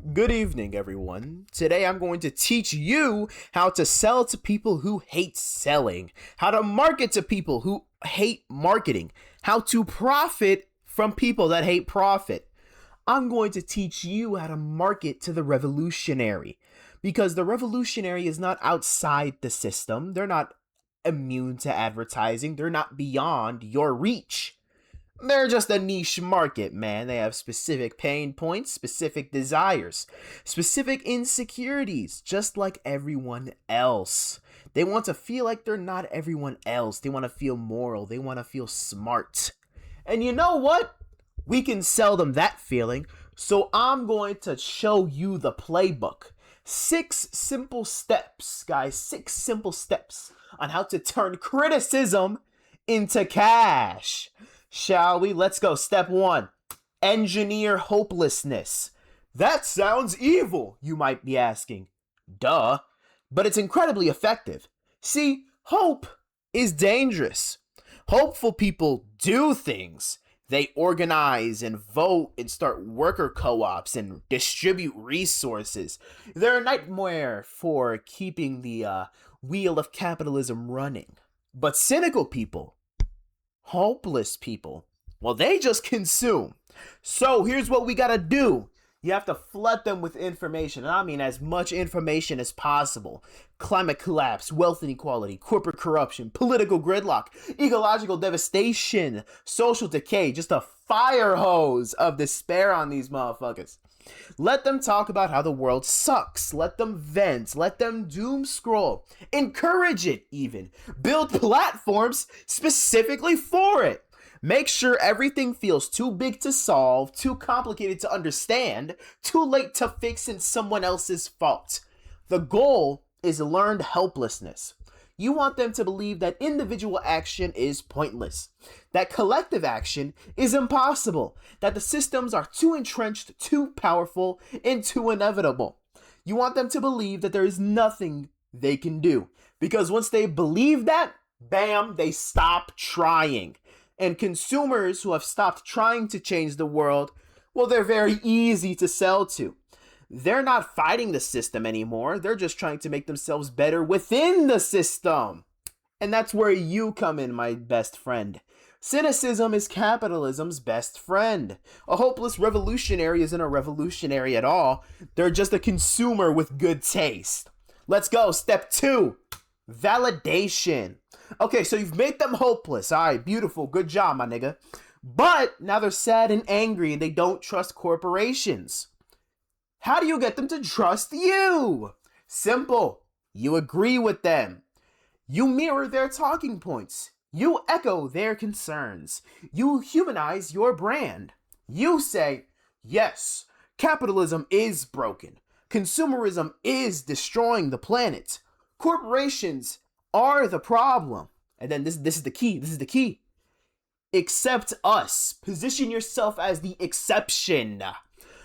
Good evening, everyone. Today I'm going to teach you how to sell to people who hate selling, how to market to people who hate marketing, how to profit from people that hate profit. I'm going to teach you how to market to the revolutionary because the revolutionary is not outside the system. They're not immune to advertising. They're not beyond your reach. They're just a niche market, man. They have specific pain points, specific desires, specific insecurities, just like everyone else. They want to feel like they're not everyone else. They want to feel moral. They want to feel smart. And you know what? We can sell them that feeling. So I'm going to show you the playbook. 6 simple steps, guys. 6 simple steps on how to turn criticism into cash. Shall we? Let's go. Step 1. Engineer hopelessness. That sounds evil, you might be asking. Duh. But it's incredibly effective. See, hope is dangerous. Hopeful people do things. They organize and vote and start worker co-ops and distribute resources. They're a nightmare for keeping the wheel of capitalism running. But cynical people, hopeless people, well, they just consume. So here's what we gotta do. You have to flood them with information, and I mean as much information as possible. Climate collapse, wealth inequality, corporate corruption, political gridlock, ecological devastation, social decay, just a fire hose of despair on these motherfuckers. Let them talk about how the world sucks. Let them vent. Let them doom scroll. Encourage it even. Build platforms specifically for it. Make sure everything feels too big to solve, too complicated to understand, too late to fix, and someone else's fault. The goal is learned helplessness. You want them to believe that individual action is pointless, that collective action is impossible, that the systems are too entrenched, too powerful, and too inevitable. You want them to believe that there is nothing they can do, because once they believe that, bam, they stop trying. And consumers who have stopped trying to change the world, well, they're very easy to sell to. They're not fighting the system anymore. They're just trying to make themselves better within the system. And that's where you come in, my best friend. Cynicism is capitalism's best friend. A hopeless revolutionary isn't a revolutionary at all. They're just a consumer with good taste. Let's go. Step 2. Validation. Okay, so you've made them hopeless. All right, beautiful. Good job, my nigga. But now they're sad and angry and they don't trust corporations. How do you get them to trust you? Simple. You agree with them. You mirror their talking points. You echo their concerns. You humanize your brand. You say, yes, capitalism is broken. Consumerism is destroying the planet. Corporations are the problem. And then this is the key. This is the key. Accept us. Position yourself as the exception.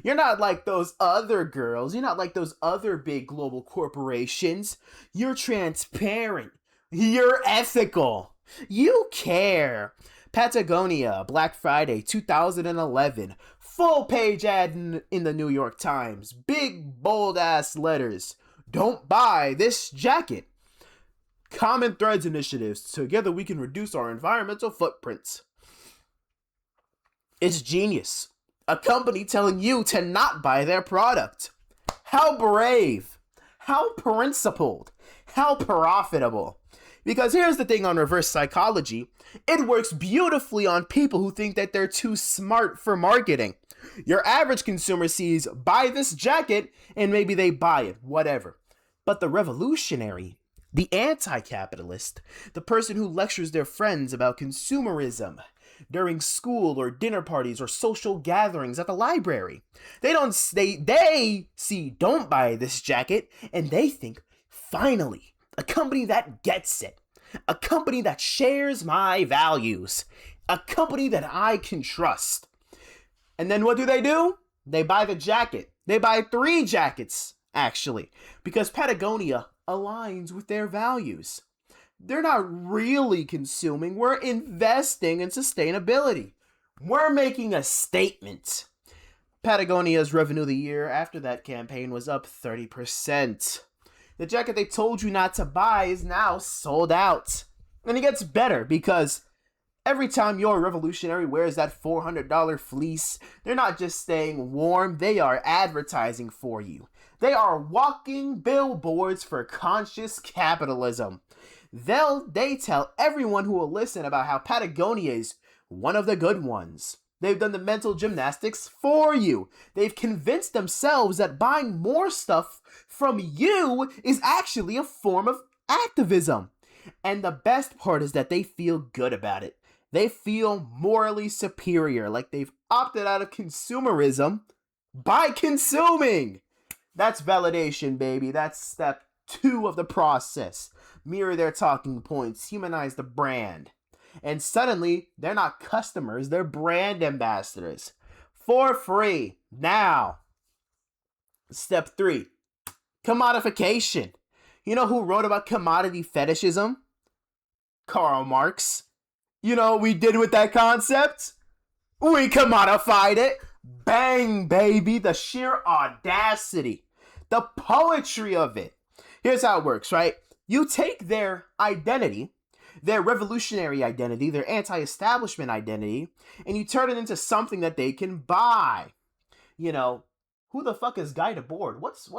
You're not like those other girls. You're not like those other big global corporations. You're transparent. You're ethical. You care. Patagonia, Black Friday 2011. Full page ad in the New York Times. Big bold ass letters. Don't buy this jacket. Common Threads initiatives. Together we can reduce our environmental footprints. It's genius. A company telling you to not buy their product. How brave. How principled. How profitable. Because here's the thing on reverse psychology. It works beautifully on people who think that they're too smart for marketing. Your average consumer sees, buy this jacket, and maybe they buy it, whatever. But the revolutionary, the anti-capitalist, the person who lectures their friends about consumerism during school or dinner parties or social gatherings at the library. They see don't buy this jacket and they think, finally, a company that gets it. A company that shares my values. A company that I can trust. And then what do? They buy the jacket. They buy 3 jackets, actually, because Patagonia aligns with their values. They're not really consuming. We're investing in sustainability. We're making a statement. Patagonia's revenue of the year after that campaign was up 30%. The jacket they told you not to buy is now sold out. And it gets better because every time your revolutionary wears that $400 fleece, they're not just staying warm, they are advertising for you. They are walking billboards for conscious capitalism. They tell everyone who will listen about how Patagonia is one of the good ones. They've done the mental gymnastics for you. They've convinced themselves that buying more stuff from you is actually a form of activism. And the best part is that they feel good about it. They feel morally superior, like they've opted out of consumerism by consuming. That's validation, baby. That's step 2 of the process. Mirror their talking points, humanize the brand. And suddenly, they're not customers, they're brand ambassadors. For free. Now, step 3, commodification. You know who wrote about commodity fetishism? Karl Marx. You know what we did with that concept? We commodified it. Bang, baby. The sheer audacity. The poetry of it. Here's how it works, right? You take their identity, their revolutionary identity, their anti-establishment identity, and you turn it into something that they can buy. You know, who the fuck is Guy Debord? What's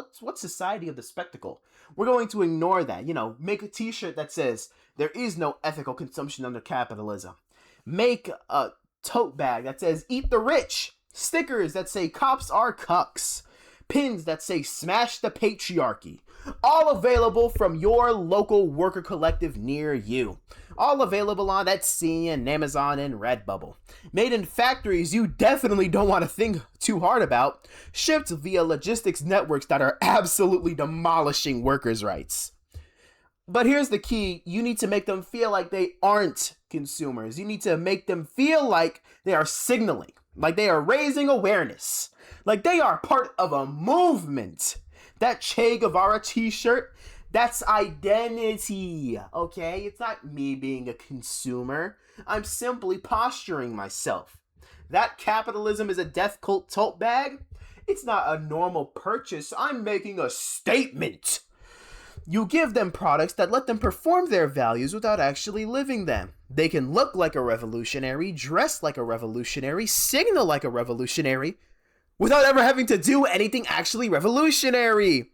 Society of the Spectacle? We're going to ignore that. You know, make a t-shirt that says, there is no ethical consumption under capitalism. Make a tote bag that says, eat the rich. Stickers that say, cops are cucks. Pins that say, smash the patriarchy. All available from your local worker collective near you. All available on Etsy and Amazon and Redbubble. Made in factories you definitely don't want to think too hard about. Shipped via logistics networks that are absolutely demolishing workers' rights. But here's the key. You need to make them feel like they aren't consumers. You need to make them feel like they are signaling. Like they are raising awareness. Like they are part of a movement. That Che Guevara t-shirt, that's identity, okay? It's not me being a consumer. I'm simply posturing myself. That capitalism is a death cult tote bag. It's not a normal purchase. I'm making a statement. You give them products that let them perform their values without actually living them. They can look like a revolutionary, dress like a revolutionary, signal like a revolutionary, without ever having to do anything actually revolutionary.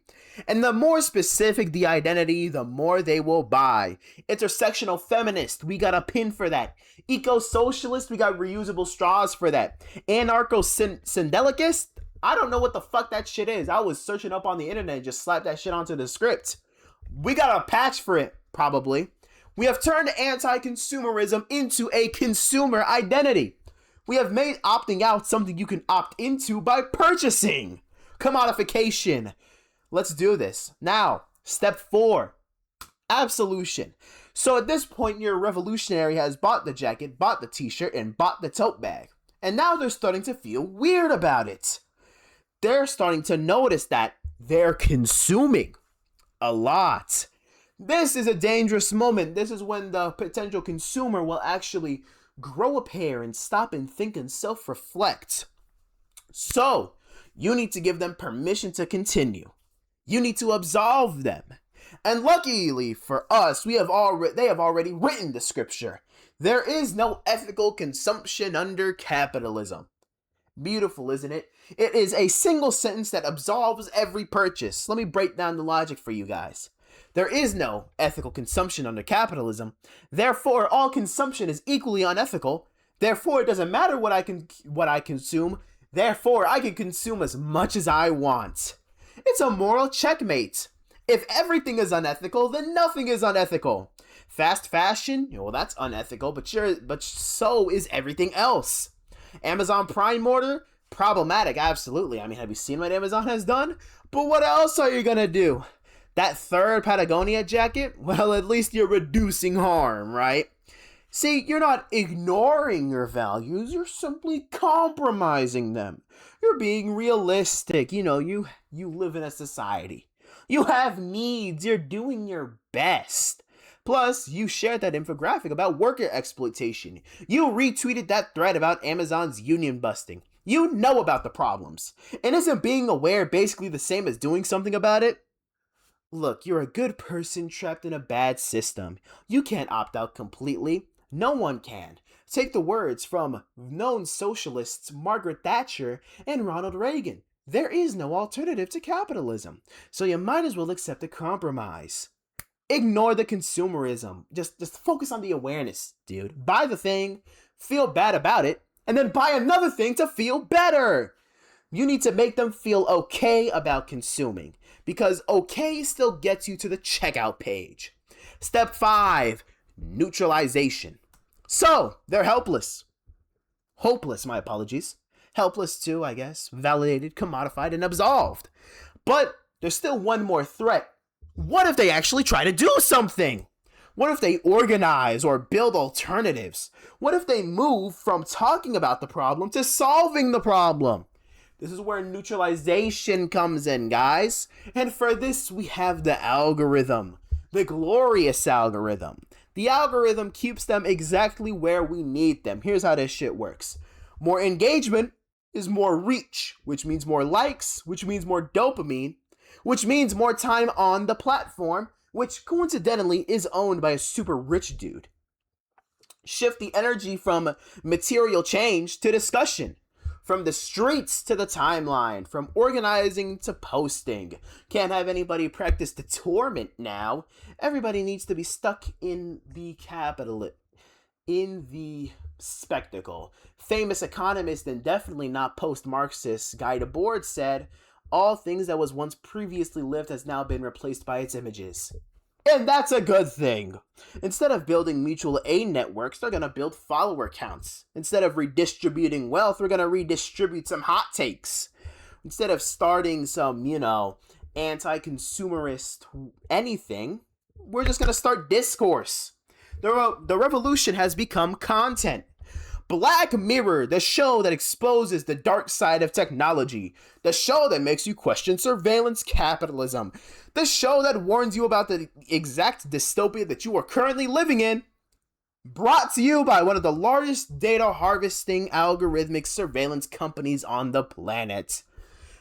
And the more specific the identity, the more they will buy. Intersectional feminist, we got a pin for that. Eco-socialist, we got reusable straws for that. Anarcho-syndicalicist, I don't know what the fuck that shit is. I was searching up on the internet and just slapped that shit onto the script. We got a patch for it, probably. We have turned anti-consumerism into a consumer identity. We have made opting out something you can opt into by purchasing. Commodification. Let's do this. Now, step 4. Absolution. So at this point, your revolutionary has bought the jacket, bought the t-shirt, and bought the tote bag. And now they're starting to feel weird about it. They're starting to notice that they're consuming a lot. This is a dangerous moment. This is when the potential consumer will actually grow a pair and stop and think and self-reflect. So, you need to give them permission to continue. You need to absolve them. And luckily for us, they have already written the scripture. There is no ethical consumption under capitalism. Beautiful, isn't it? It is a single sentence that absolves every purchase. Let me break down the logic for you guys. There is no ethical consumption under capitalism. Therefore, all consumption is equally unethical. Therefore, it doesn't matter what I consume. Therefore, I can consume as much as I want. It's a moral checkmate. If everything is unethical, then nothing is unethical. Fast fashion, well, that's unethical, but so is everything else. Amazon Prime order, problematic, absolutely. I mean, have you seen what Amazon has done? But what else are you gonna do? That third Patagonia jacket? Well, at least you're reducing harm, right? See, you're not ignoring your values, you're simply compromising them. You're being realistic. You know, you live in a society. You have needs, you're doing your best. Plus, you shared that infographic about worker exploitation. You retweeted that thread about Amazon's union busting. You know about the problems. And isn't being aware basically the same as doing something about it? Look, you're a good person trapped in a bad system. You can't opt out completely. No one can. Take the words from known socialists Margaret Thatcher and Ronald Reagan. There is no alternative to capitalism, so you might as well accept a compromise. Ignore the consumerism. Just focus on the awareness, dude. Buy the thing, feel bad about it, and then buy another thing to feel better. You need to make them feel okay about consuming, because okay still gets you to the checkout page. Step 5, neutralization. So, they're helpless. Hopeless, my apologies. Helpless too, I guess. Validated, commodified, and absolved. But there's still one more threat. What if they actually try to do something? What if they organize or build alternatives? What if they move from talking about the problem to solving the problem? This is where neutralization comes in, guys. And for this, we have the algorithm. The glorious algorithm. The algorithm keeps them exactly where we need them. Here's how this shit works. More engagement is more reach, which means more likes, which means more dopamine, which means more time on the platform, which coincidentally is owned by a super rich dude. Shift the energy from material change to discussion. From the streets to the timeline, from organizing to posting. Can't have anybody practice the torment now. Everybody needs to be stuck in the spectacle. Famous economist and definitely not post-Marxist Guy Debord said, all things that was once previously lived has now been replaced by its images. And that's a good thing. Instead of building mutual aid networks, they're going to build follower counts. Instead of redistributing wealth, we're going to redistribute some hot takes. Instead of starting some, anti-consumerist anything, we're just going to start discourse. The revolution has become content. Black Mirror, the show that exposes the dark side of technology. The show that makes you question surveillance capitalism. The show that warns you about the exact dystopia that you are currently living in. Brought to you by one of the largest data harvesting algorithmic surveillance companies on the planet.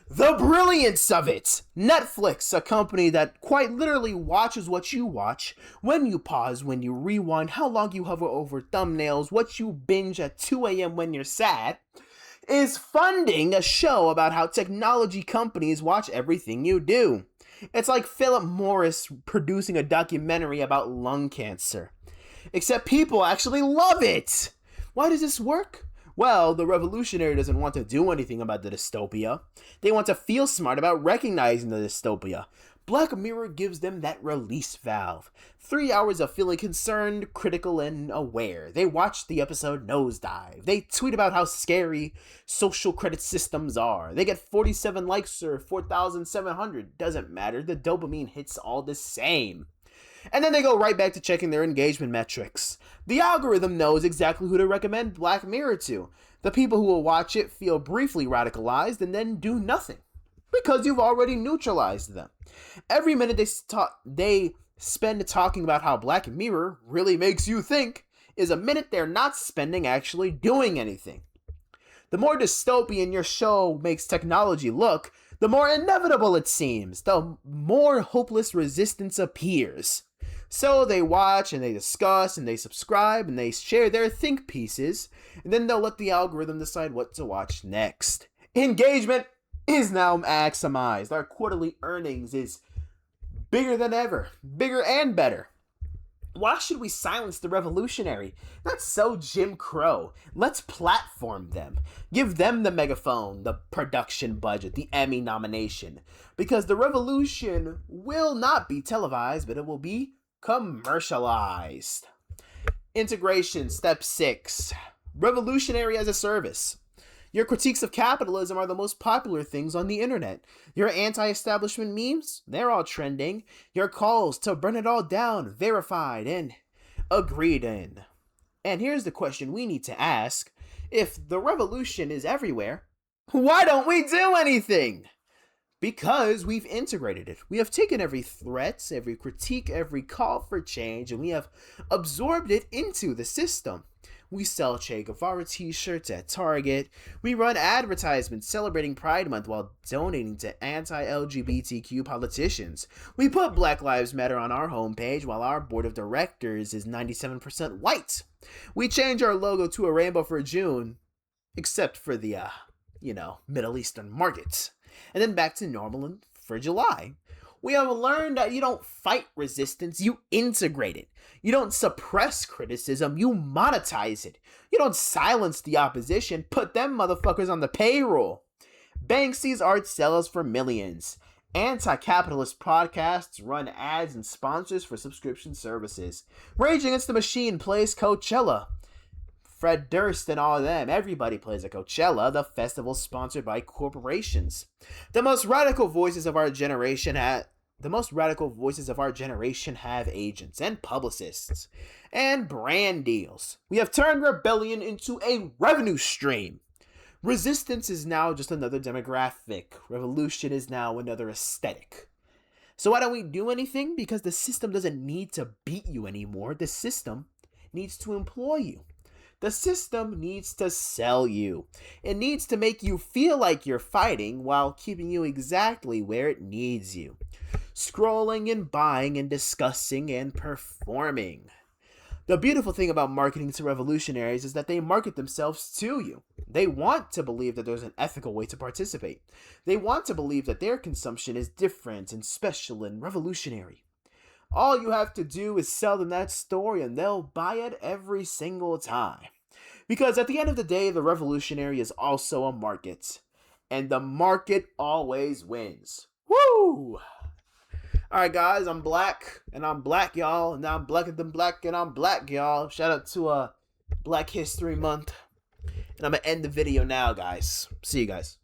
The brilliance of it! Netflix, a company that quite literally watches what you watch, when you pause, when you rewind, how long you hover over thumbnails, what you binge at 2 a.m. when you're sad, is funding a show about how technology companies watch everything you do. It's like Philip Morris producing a documentary about lung cancer. Except people actually love it! Why does this work? Well, the revolutionary doesn't want to do anything about the dystopia. They want to feel smart about recognizing the dystopia. Black Mirror gives them that release valve. 3 hours of feeling concerned, critical, and aware. They watch the episode Nosedive. They tweet about how scary social credit systems are. They get 47 likes or 4,700. Doesn't matter. The dopamine hits all the same. And then they go right back to checking their engagement metrics. The algorithm knows exactly who to recommend Black Mirror to. The people who will watch it feel briefly radicalized and then do nothing. Because you've already neutralized them. Every minute they spend talking about how Black Mirror really makes you think is a minute they're not spending actually doing anything. The more dystopian your show makes technology look, the more inevitable it seems, the more hopeless resistance appears. So they watch and they discuss and they subscribe and they share their think pieces, and then they'll let the algorithm decide what to watch next. Engagement is now maximized. Our quarterly earnings is bigger than ever, bigger and better. Why should we silence the revolutionary? That's so Jim Crow. Let's platform them. Give them the megaphone, the production budget, the Emmy nomination. Because the revolution will not be televised, but it will be commercialized. Integration, step 6. Revolutionary as a service. Your critiques of capitalism are the most popular things on the internet. Your anti-establishment memes, they're all trending. Your calls to burn it all down, verified and agreed in. And here's the question we need to ask. If the revolution is everywhere, why don't we do anything? Because we've integrated it. We have taken every threat, every critique, every call for change, and we have absorbed it into the system. We sell Che Guevara t-shirts at Target. We run advertisements celebrating Pride Month while donating to anti-LGBTQ politicians. We put Black Lives Matter on our homepage while our board of directors is 97% white. We change our logo to a rainbow for June, except for the, Middle Eastern markets. And then back to normal for July. We have learned that you don't fight resistance, you integrate it. You don't suppress criticism, you monetize it. You don't silence the opposition, put them motherfuckers on the payroll. Banksy's art sells for millions. Anti-capitalist podcasts run ads and sponsors for subscription services. Rage Against the Machine plays Coachella. Fred Durst and all of them, everybody plays at Coachella, the festival sponsored by corporations. The most radical voices of our generation have agents and publicists and brand deals. We have turned rebellion into a revenue stream. Resistance is now just another demographic. Revolution is now another aesthetic. So why don't we do anything? Because the system doesn't need to beat you anymore. The system needs to employ you. The system needs to sell you. It needs to make you feel like you're fighting while keeping you exactly where it needs you. Scrolling and buying and discussing and performing. The beautiful thing about marketing to revolutionaries is that they market themselves to you. They want to believe that there's an ethical way to participate. They want to believe that their consumption is different and special and revolutionary. All you have to do is sell them that story and they'll buy it every single time. Because at the end of the day, the revolutionary is also a market. And the market always wins. Woo! Alright guys, I'm black, and I'm black, y'all. And now I'm blacker than black, and I'm black, y'all. Shout out to Black History Month. And I'm going to end the video now, guys. See you guys.